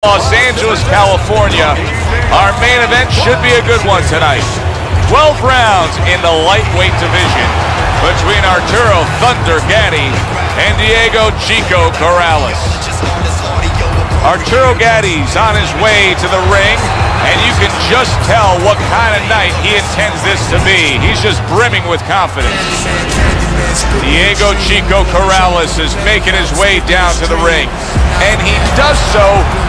Los Angeles, California. Our main event should be a good one tonight. 12 rounds in the lightweight division between Arturo "Thunder" Gatti and Diego "Chico" Corrales. Arturo Gatti's on his way to the ring, and you can just tell what kind of night he intends this to be. He's just brimming with confidence. Diego "Chico" Corrales is making his way down to the ring, and he does so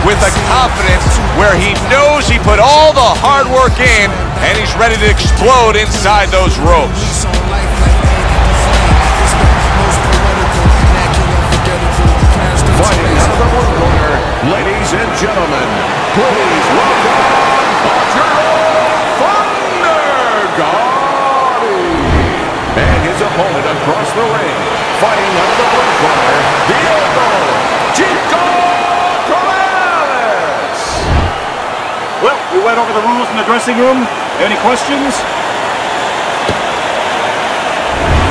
with a confidence where he knows he put all the hard work in, and he's ready to explode inside those ropes. Fighting out of the blue corner, ladies and gentlemen, please welcome Arturo "Thunder" Gatti and his opponent across the ring, fighting out of the blue corner, Diego "Chico" Corrales. Well, we went over the rules in the dressing room. Any questions?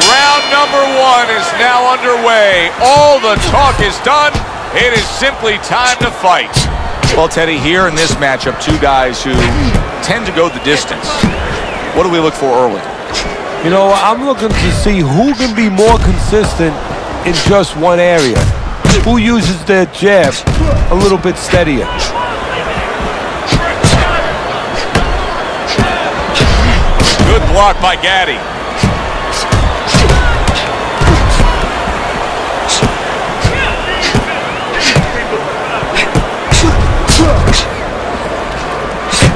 Round number one is now underway. All the talk is done. It is simply time to fight. Well, Teddy, here in this matchup, two guys who tend to go the distance. What do we look for early? You know, I'm looking to see who can be more consistent in just one area. Who uses their jab a little bit steadier. Good block by Gatti.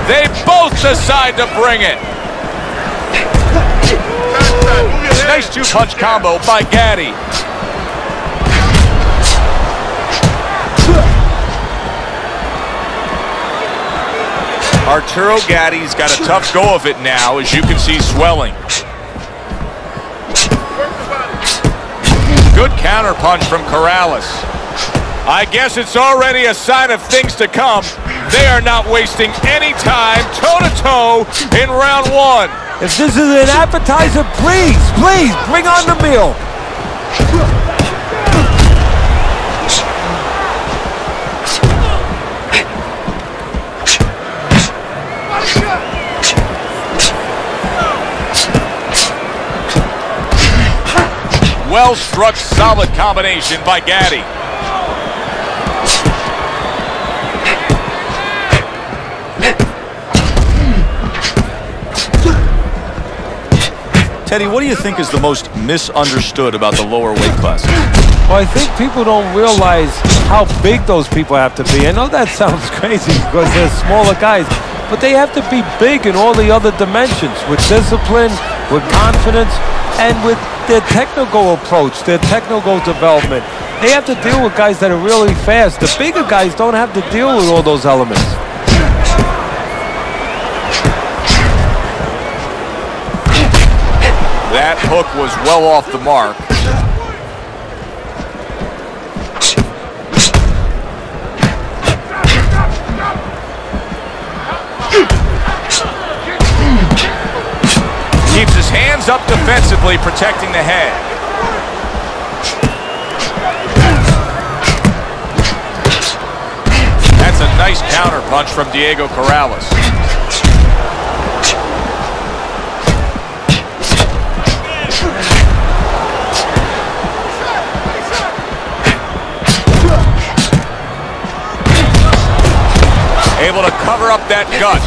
They both decide to bring it. Nice two-punch combo by Gatti. Arturo Gatti's got a tough go of it now, as you can see swelling. Good counterpunch from Corrales. I guess it's already a sign of things to come. They are not wasting any time, toe-to-toe in round one. If this is an appetizer, please bring on the meal. Well struck, solid combination by Gatti. Teddy, what do you think is the most misunderstood about the lower weight class? Well, I think people don't realize how big those people have to be. I know that sounds crazy because they're smaller guys, but they have to be big in all the other dimensions, with discipline, with confidence, and with their technical approach, their technical development. They have to deal with guys that are really fast. The bigger guys don't have to deal with all those elements. That hook was well off the mark. Keeps his hands up defensively, protecting the head. That's a nice counter punch from Diego Corrales. Able to cover up that gut.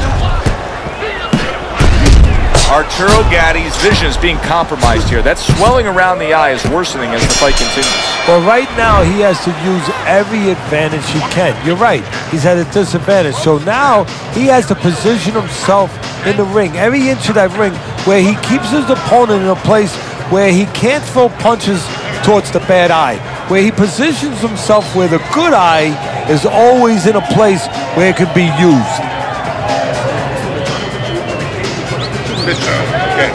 Arturo Gatti's vision is being compromised here. That swelling around the eye is worsening as the fight continues. Well, right now he has to use every advantage he can. You're right. He's at a disadvantage. So now he has to position himself in the ring, every inch of that ring, where he keeps his opponent in a place where he can't throw punches towards the bad eye, where he positions himself where the good eye is always in a place where it can be used. Okay.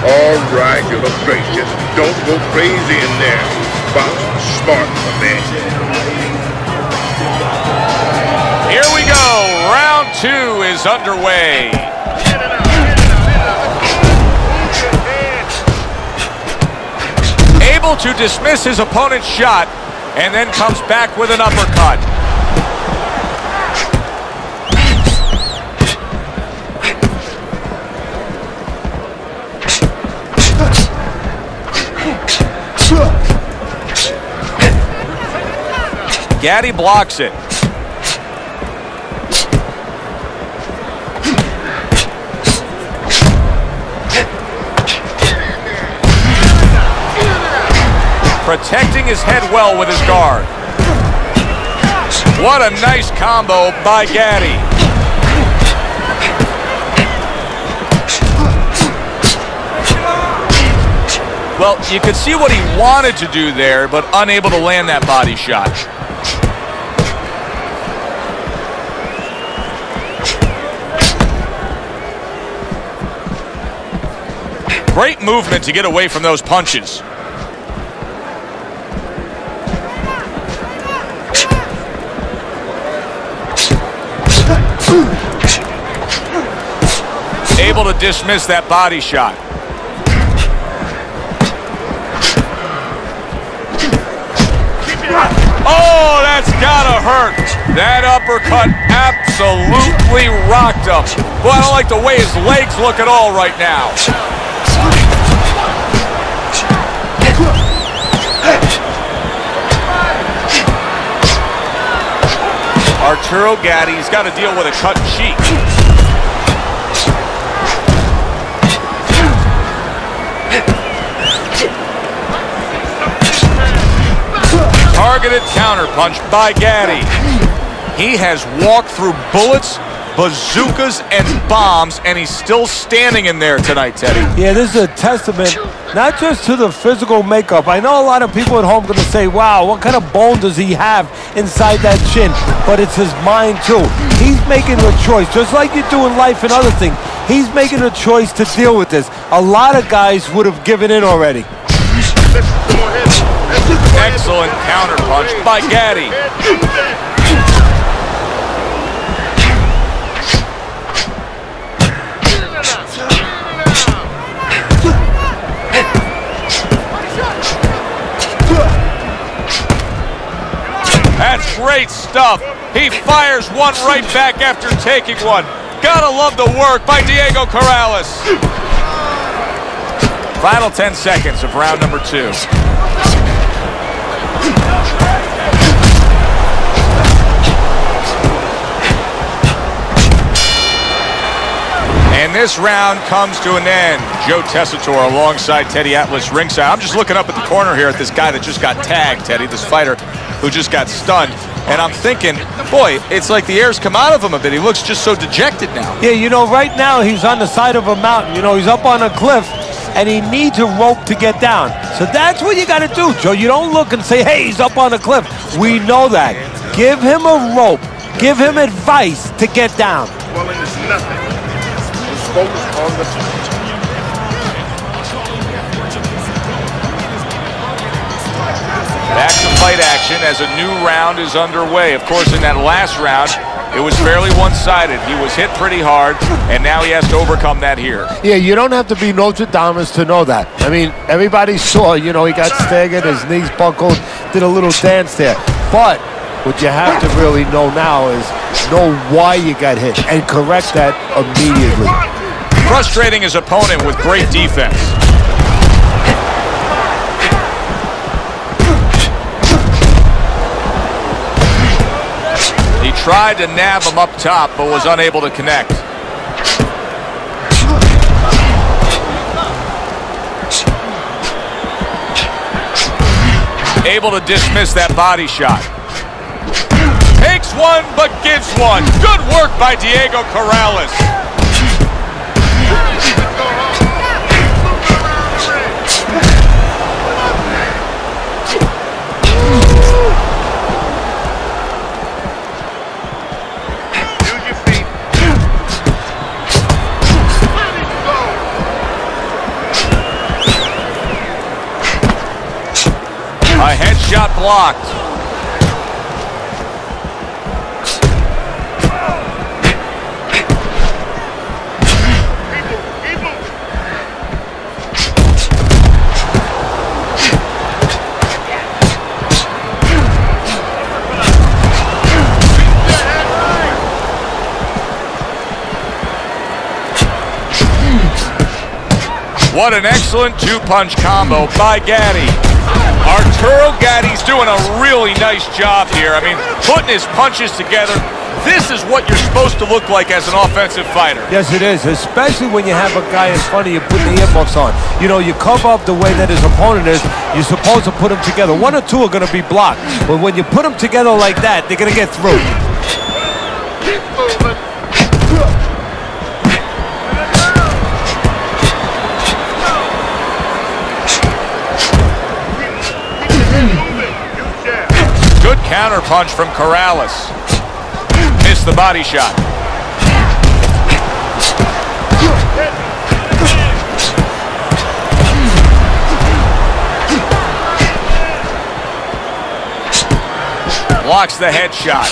All right, you look great. Just don't go crazy in there. Box smart, my man. Here we go. Round two is underway. Able to dismiss his opponent's shot and then comes back with an uppercut. Gatti blocks it. Protecting his head well with his guard. What a nice combo by Gatti. Well, you could see what he wanted to do there, but unable to land that body shot. Great movement to get away from those punches. Able to dismiss that body shot. Oh, that's gotta hurt. That uppercut absolutely rocked him. Boy, I don't like the way his legs look at all right now. Arturo Gatti's got to deal with a cut cheek. Targeted counterpunch by Gatti. He has walked through bullets, bazookas, and bombs, and he's still standing in there tonight, Teddy. Yeah, this is a testament not just to the physical makeup. I know a lot of people at home are going to say, wow, what kind of bone does he have inside that chin? But it's his mind, too. He's making a choice, just like you do in life and other things. He's making a choice to deal with this. A lot of guys would have given in already. Excellent counterpunch by Gatti. That's great stuff. He fires one right back after taking one. Gotta love the work by Diego Corrales. Final 10 seconds of round number 2. And this round comes to an end. Joe Tessitore alongside Teddy Atlas ringside. I'm just looking up at the corner here at this guy that just got tagged, Teddy, this fighter who just got stunned. And I'm thinking, boy, it's like the air's come out of him a bit. He looks just so dejected now. Yeah, you know, right now he's on the side of a mountain. You know, he's up on a cliff, and he needs a rope to get down. So that's what you got to do, Joe. You don't look and say, hey, he's up on a cliff. We know that. Give him a rope. Give him advice to get down. Swelling is nothing. Just focus on the fight. Back to fight action as a new round is underway. Of course, in that last round, it was fairly one-sided. He was hit pretty hard, and now he has to overcome that here. Yeah, you don't have to be Nostradamus to know that. I mean, everybody saw, you know, he got staggered, his knees buckled, did a little dance there. But what you have to really know now is know why you got hit and correct that immediately. Frustrating his opponent with great defense. He tried to nab him up top, but was unable to connect. Able to dismiss that body shot. Takes one, but gives one. Good work by Diego Corrales. A headshot blocked. What an excellent two-punch combo by Gatti. Arturo Gatti's doing a really nice job here. I mean, putting his punches together. This is what you're supposed to look like as an offensive fighter. Yes, it is, especially when you have a guy in front of you putting the earmuffs on. You know, you cover up the way that his opponent is. You're supposed to put them together. One or two are going to be blocked. But when you put them together like that, they're going to get through. Keep moving. Good counter punch from Corrales. Missed the body shot. Blocks the headshot.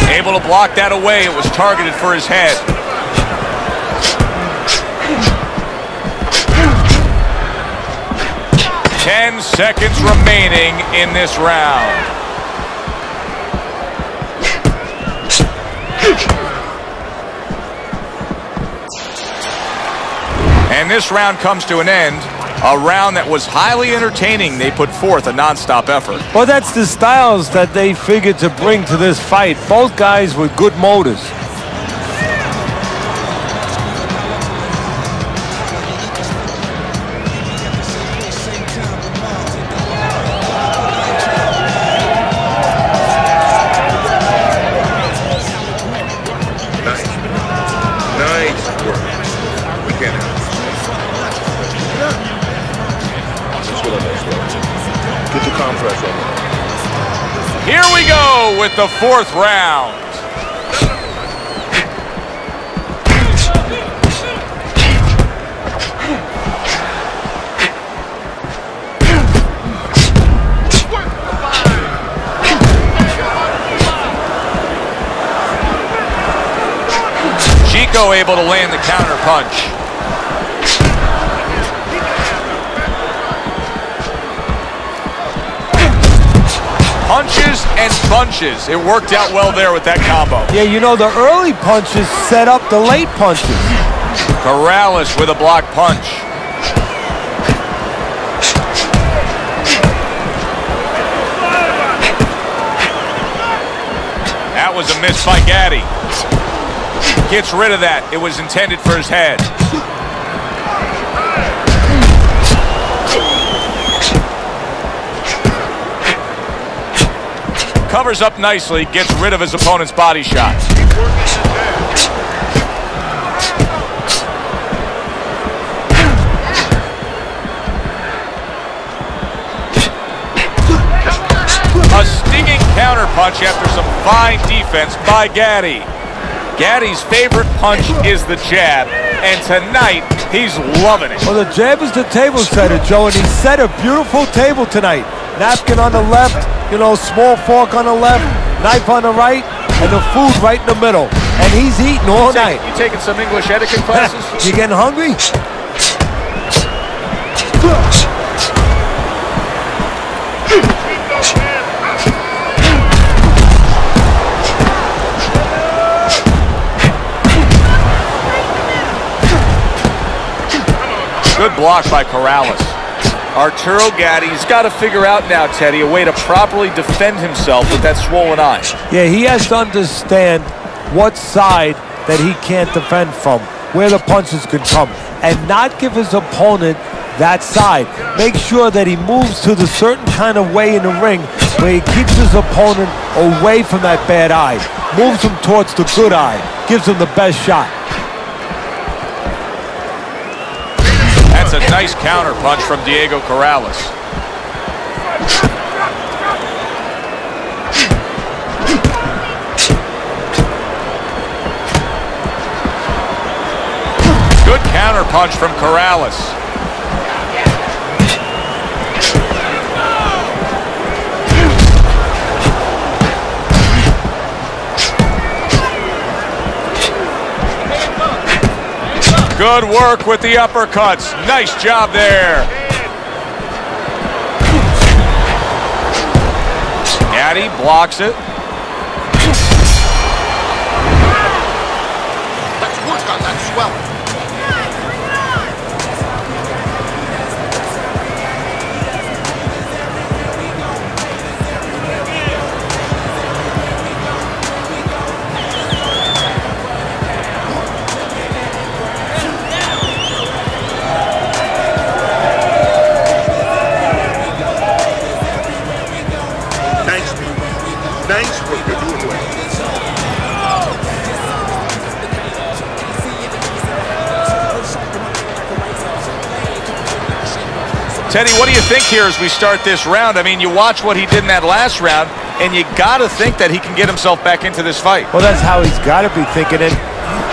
Able to block that away. It was targeted for his head. Ten seconds remaining in this round. And this round comes to an end. A round that was highly entertaining. They put forth a non-stop effort. Well, that's the styles that they figured to bring to this fight. Both guys with good motors. Nice work. We can't have it. Get the compress on. Here we go with the fourth round. Chico able to land the counter punch. Punches and bunches. It worked out well there with that combo. Yeah, you know, the early punches set up the late punches. Corrales with a block punch. That was a miss by Gatti. Gets rid of that. It was intended for his head. Covers up nicely, gets rid of his opponent's body shots. A stinging counterpunch after some fine defense by Gatti. Gatti's favorite punch is the jab, and tonight he's loving it. Well, the jab is the table setter, Joe, and he set a beautiful table tonight. Napkin on the left, you know, small fork on the left, knife on the right, and the food right in the middle. And he's eating all night. You taking some English etiquette classes? You getting hungry? Good block by Corrales. Arturo Gatti's got to figure out now, Teddy, a way to properly defend himself with that swollen eye. Yeah, he has to understand what side that he can't defend from, where the punches can come, and not give his opponent that side. Make sure that he moves to the certain kind of way in the ring where he keeps his opponent away from that bad eye, moves him towards the good eye, gives him the best shot. That's a nice counter punch from Diego Corrales. Good counter punch from Corrales. Good work with the uppercuts. Nice job there. Gatti blocks it. Let's work on that swell. Nice work, you're doing well. Teddy, what do you think here as we start this round? I mean, you watch what he did in that last round, and you got to think that he can get himself back into this fight. Well, that's how he's got to be thinking, and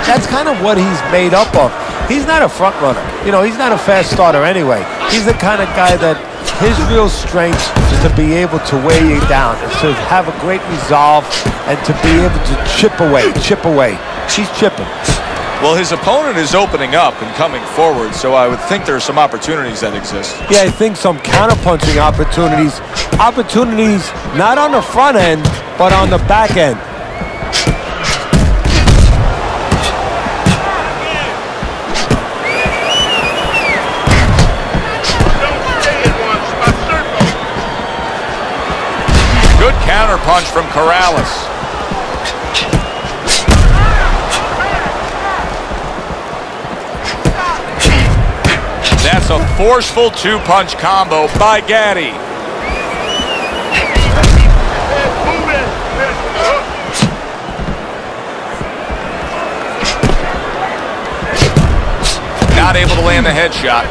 that's kind of what he's made up of. He's not a front runner. You know, he's not a fast starter anyway. He's the kind of guy that his real strength is to be able to weigh you down, and to have a great resolve, and to be able to chip away. He's chipping. Well, his opponent is opening up and coming forward, so I would think there are some opportunities that exist. Yeah, I think some counterpunching opportunities. Opportunities not on the front end, but on the back end. Good counterpunch from Corrales. That's a forceful two-punch combo by Gatti. Not able to land the headshot.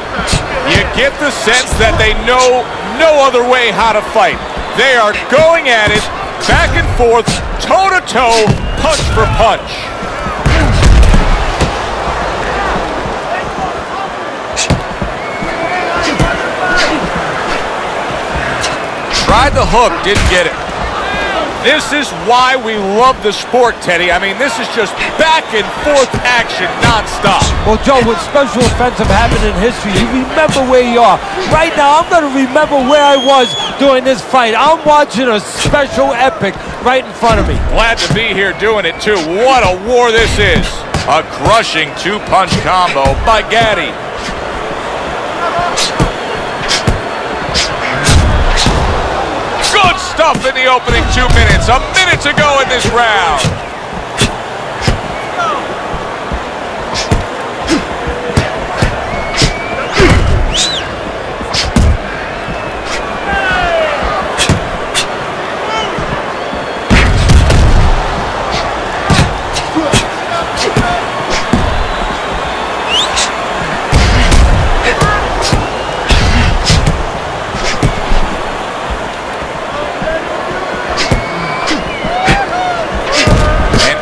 You get the sense that they know no other way how to fight. They are going at it, back and forth, toe-to-toe, punch for punch. Tried the hook, didn't get it. This is why we love the sport, Teddy. I mean, this is just back and forth action nonstop. Well, Joe, with special offensive happened in history, you remember where you are. Right now, I'm going to remember where I was during this fight. I'm watching a special epic right in front of me. Glad to be here doing it, too. What a war this is. A crushing two-punch combo by Gatti. Good stuff in the opening 2 minutes. A minute to go in this round.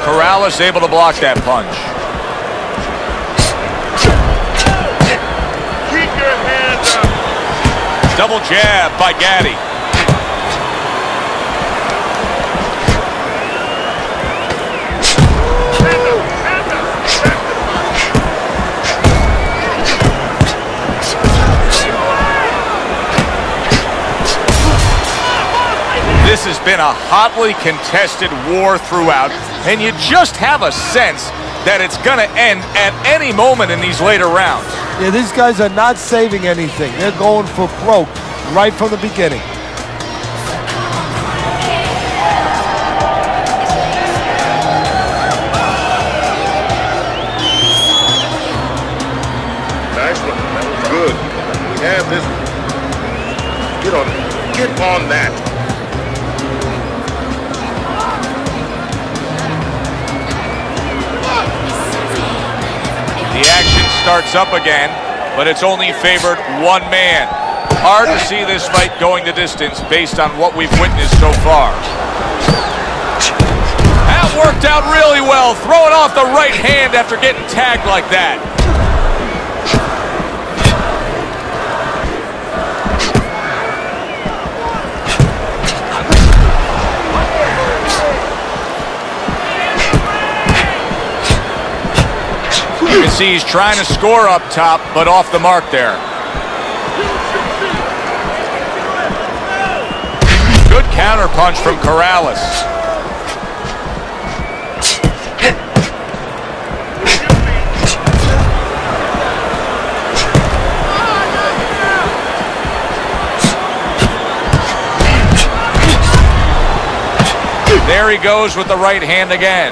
Corrales able to block that punch. Keep your hands up. Double jab by Gatti. This has been a hotly contested war throughout, and you just have a sense that it's going to end at any moment in these later rounds. Yeah, these guys are not saving anything. They're going for broke right from the beginning. Nice one. That was good. We have this. You know, get on that. The action starts up again, but it's only favored one man. Hard to see this fight going the distance based on what we've witnessed so far. That worked out really well, throwing off the right hand after getting tagged like that. You can see he's trying to score up top, but off the mark there. Good counterpunch from Corrales. There he goes with the right hand again.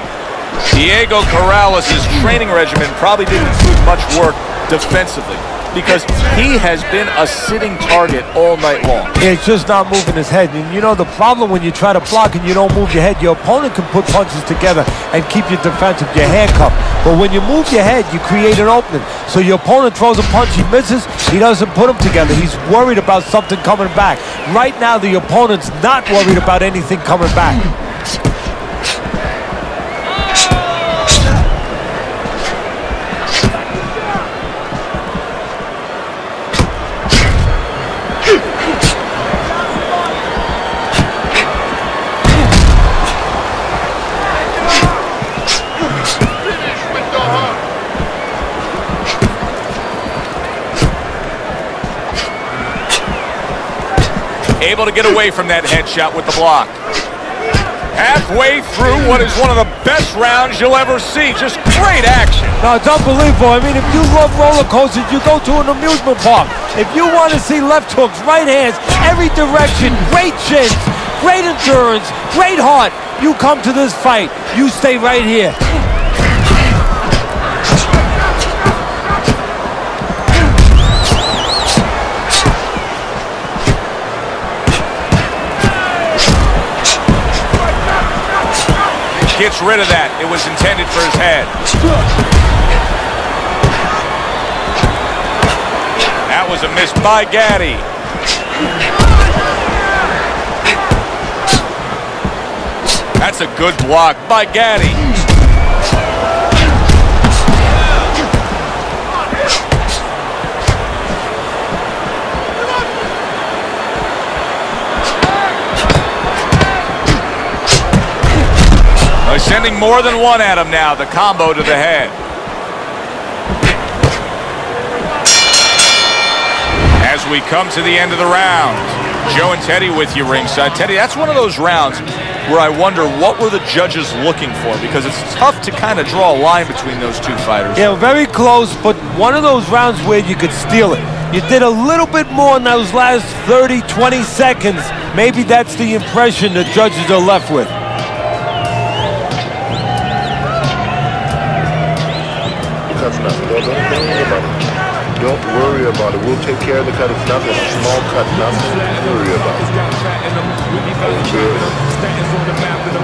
Diego Corrales' training regimen probably didn't include much work defensively because he has been a sitting target all night long. It's just not moving his head. And you know the problem when you try to block and you don't move your head, your opponent can put punches together and keep you defensive, your handcuffed. But when you move your head, you create an opening. So your opponent throws a punch, he misses, he doesn't put them together. He's worried about something coming back. Right now, the opponent's not worried about anything coming back. Able to get away from that headshot with the block. Halfway through what is one of the best rounds you'll ever see. Just great action. No, it's unbelievable. I mean, if you love roller coasters, you go to an amusement park. If you want to see left hooks, right hands, every direction, great chins, great endurance, great heart, you come to this fight. You stay right here. Gets rid of that. It was intended for his head. That was a miss by Gatti. That's a good block by Gatti. They're sending more than one at him now. The combo to the head. As we come to the end of the round, Joe and Teddy with you ringside. Teddy, that's one of those rounds where I wonder what were the judges looking for, because it's tough to kind of draw a line between those two fighters. Yeah, very close, but one of those rounds where you could steal it. You did a little bit more in those last 30, 20 seconds. Maybe that's the impression the judges are left with. Don't worry about it. We'll take care of the cut. It's nothing. A small cut, nothing to worry about.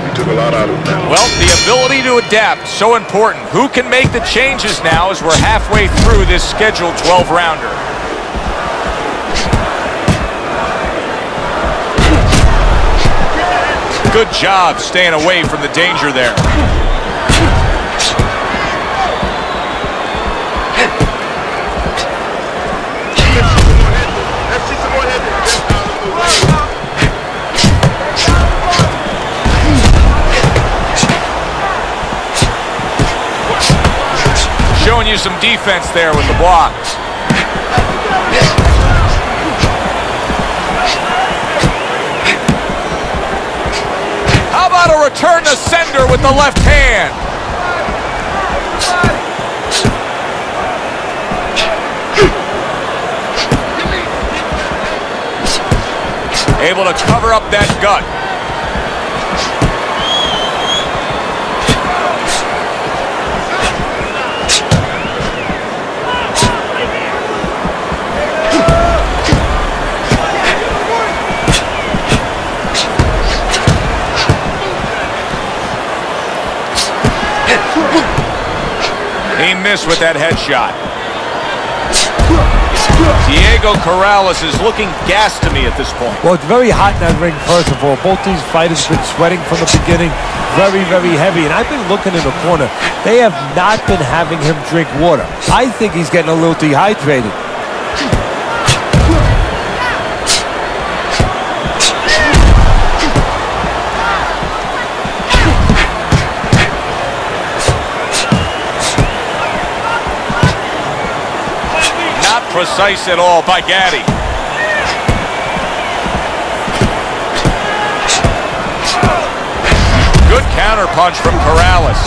We took a lot out of it now. Well, the ability to adapt, so important. Who can make the changes now as we're halfway through this scheduled 12-rounder? Good job staying away from the danger there. Showing you some defense there with the blocks. How about a return to sender with the left hand? Able to cover up that gut. He missed with that headshot. Diego Corrales is looking gassed to me at this point. Well, it's very hot in that ring, first of all. Both these fighters have been sweating from the beginning. Very, very heavy. And I've been looking in the corner. They have not been having him drink water. I think he's getting a little dehydrated. Precise at all by Gatti. Good counter punch from Corrales.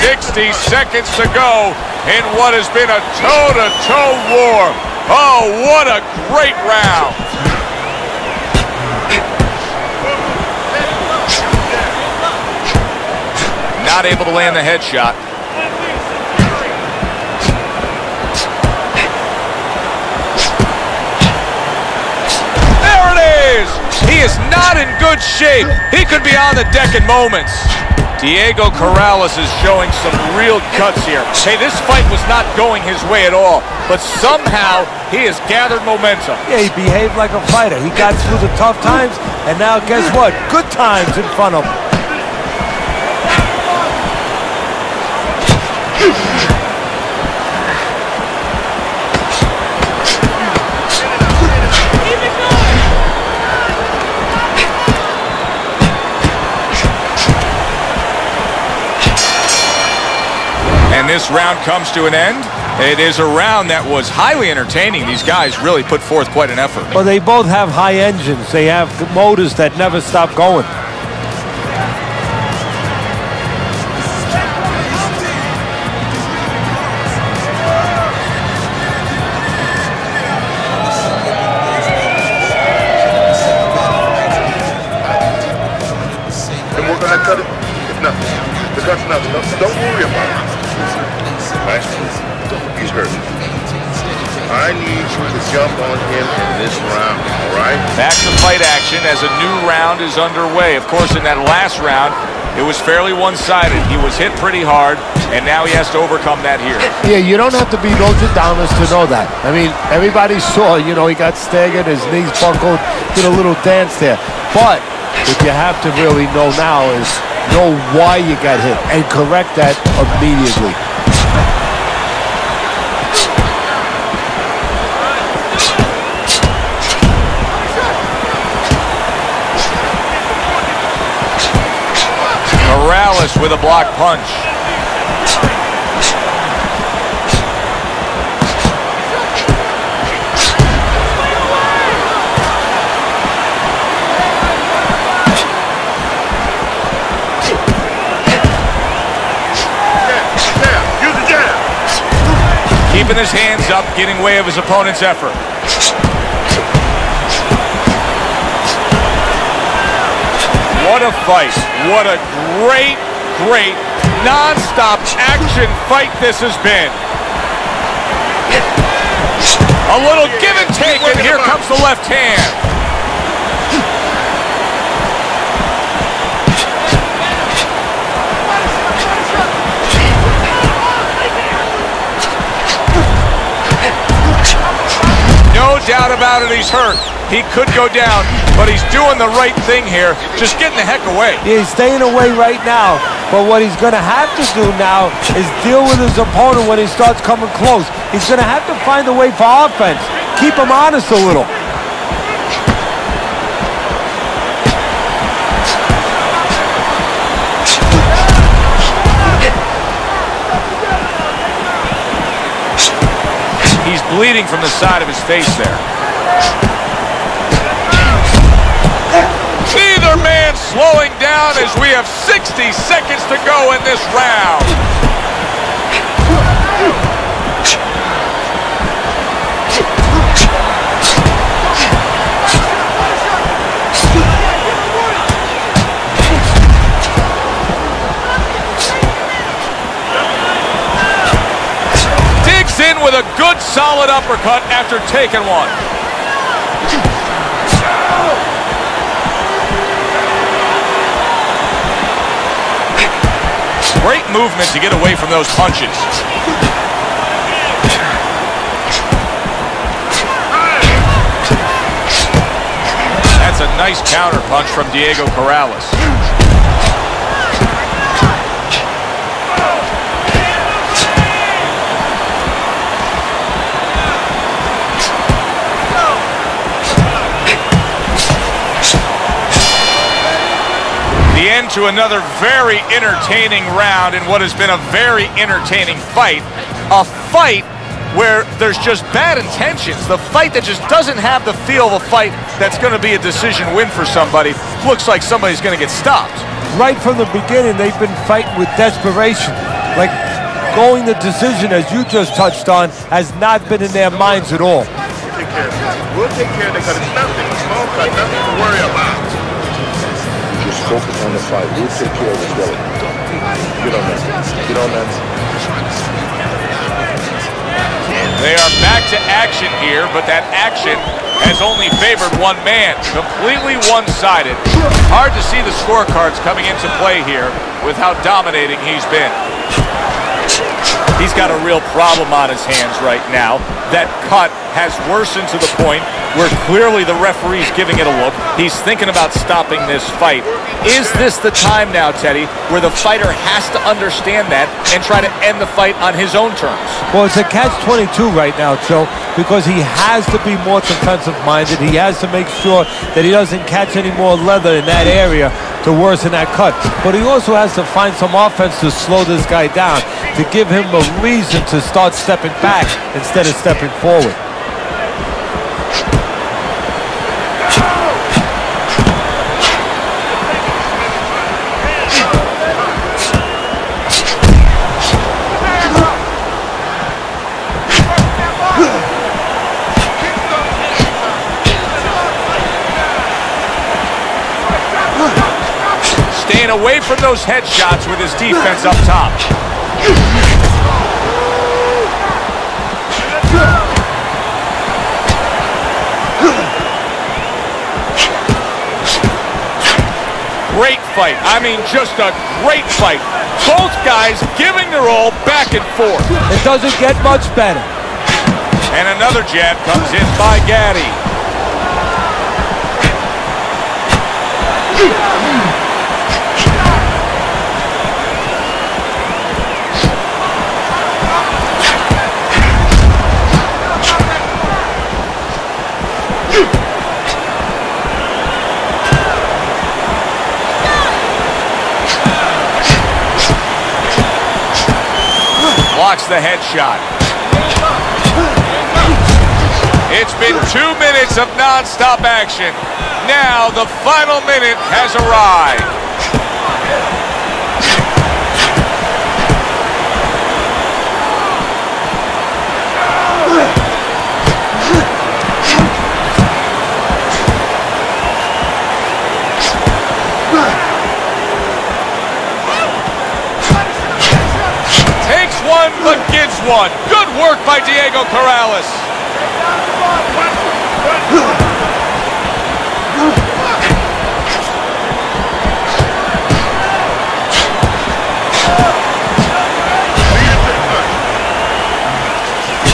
60 seconds to go in what has been a toe-to-toe war. Oh, what a great round. Not able to land the headshot. There it is! He is not in good shape. He could be on the deck in moments. Diego Corrales is showing some real guts here. Hey, this fight was not going his way at all, but somehow he has gathered momentum. Yeah, he behaved like a fighter. He got through the tough times, and now guess what? Good times in front of him. And this round comes to an end. It is a round that was highly entertaining. These guys really put forth quite an effort. Well, they both have high engines. They have motors that never stop going. And we're gonna cut it. It's nothing. The cut's nothing. Don't worry about it. Right? He's hurt. I need you to jump on him in this round, all right? Back to fight action as a new round is underway. Of course, in that last round, it was fairly one-sided. He was hit pretty hard, and now he has to overcome that here. Yeah, you don't have to be Nostradamus to know that. I mean, everybody saw, you know, he got staggered, his knees buckled, did a little dance there. But what you have to really know now is know why you got hit and correct that immediately. Corrales with a block punch. Keeping his hands up, getting way of his opponent's effort. What a fight. What a great, great, non-stop action fight this has been. A little give and take, and here comes the left hand. No doubt about it, he's hurt. He could go down, but he's doing the right thing here, just getting the heck away. Yeah, he's staying away right now, but what he's going to have to do now is deal with his opponent when he starts coming close. He's going to have to find a way for offense. Keep him honest a little. He's bleeding from the side of his face there. Neither man slowing down as we have 60 seconds to go in this round. Digs in with a good solid uppercut after taking one. Great movement to get away from those punches. That's a nice counter punch from Diego Corrales. The end to another very entertaining round in what has been a very entertaining fight. A fight where there's just bad intentions. The fight that just doesn't have the feel of a fight that's going to be a decision win for somebody. Looks like somebody's going to get stopped. right from the beginning, they've been fighting with desperation. Like going the decision, as you just touched on, has not been in their minds at all. We'll take care of it because it's nothing. A small cut, nothing to worry about. Just focus on the fight. We'll take care of the skeleton. Get on that. Get on that. They are back to action here, but that action has only favored one man. Completely one-sided. Hard to see the scorecards coming into play here with how dominating he's been. He's got a real problem on his hands right now. That cut has worsened to the point where clearly the referee's giving it a look. He's thinking about stopping this fight. Is this the time now, Teddy, where the fighter has to understand that and try to end the fight on his own terms? Well, it's a catch-22 right now, Joe, because he has to be more defensive-minded. He has to make sure that he doesn't catch any more leather in that area to worsen that cut. But he also has to find some offense to slow this guy down, to give him a reason to start stepping back instead of stepping forward. Staying away from those headshots with his defense up top. Great fight. I mean, just a great fight. Both guys giving their all back and forth. It doesn't get much better. And another jab comes in by Gatti. Blocks the headshot. It's been 2 minutes of non-stop action. Now the final minute has arrived. One but gives one. Good work by Diego Corrales.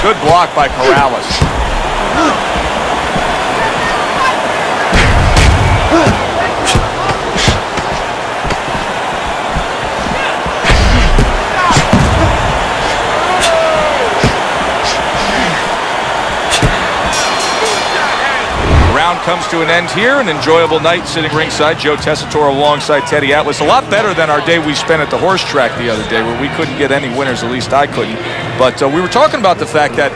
Good block by Corrales. Comes to an end here. An enjoyable night sitting ringside. Joe Tessitore alongside Teddy Atlas. A lot better than our day we spent at the horse track the other day where we couldn't get any winners, at least I couldn't. But we were talking about the fact that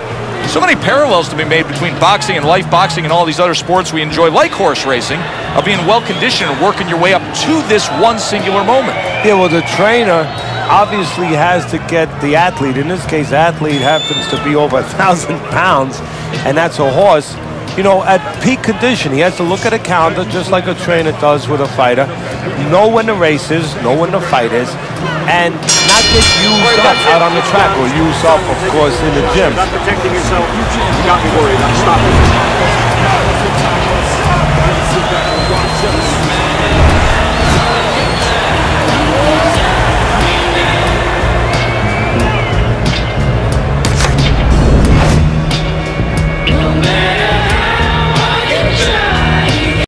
so many parallels to be made between boxing and life boxing and all these other sports we enjoy, like horse racing, of being well-conditioned and working your way up to this one singular moment. Yeah, well, the trainer obviously has to get the athlete. In this case, the athlete happens to be over 1,000 pounds, and that's a horse. You know, at peak condition, he has to look at a calendar just like a trainer does with a fighter, know when the race is, know when the fight is, and not get used up out on the track or used up, of course, in the gym. Not protecting yourself, you got me worried. I'm stopping.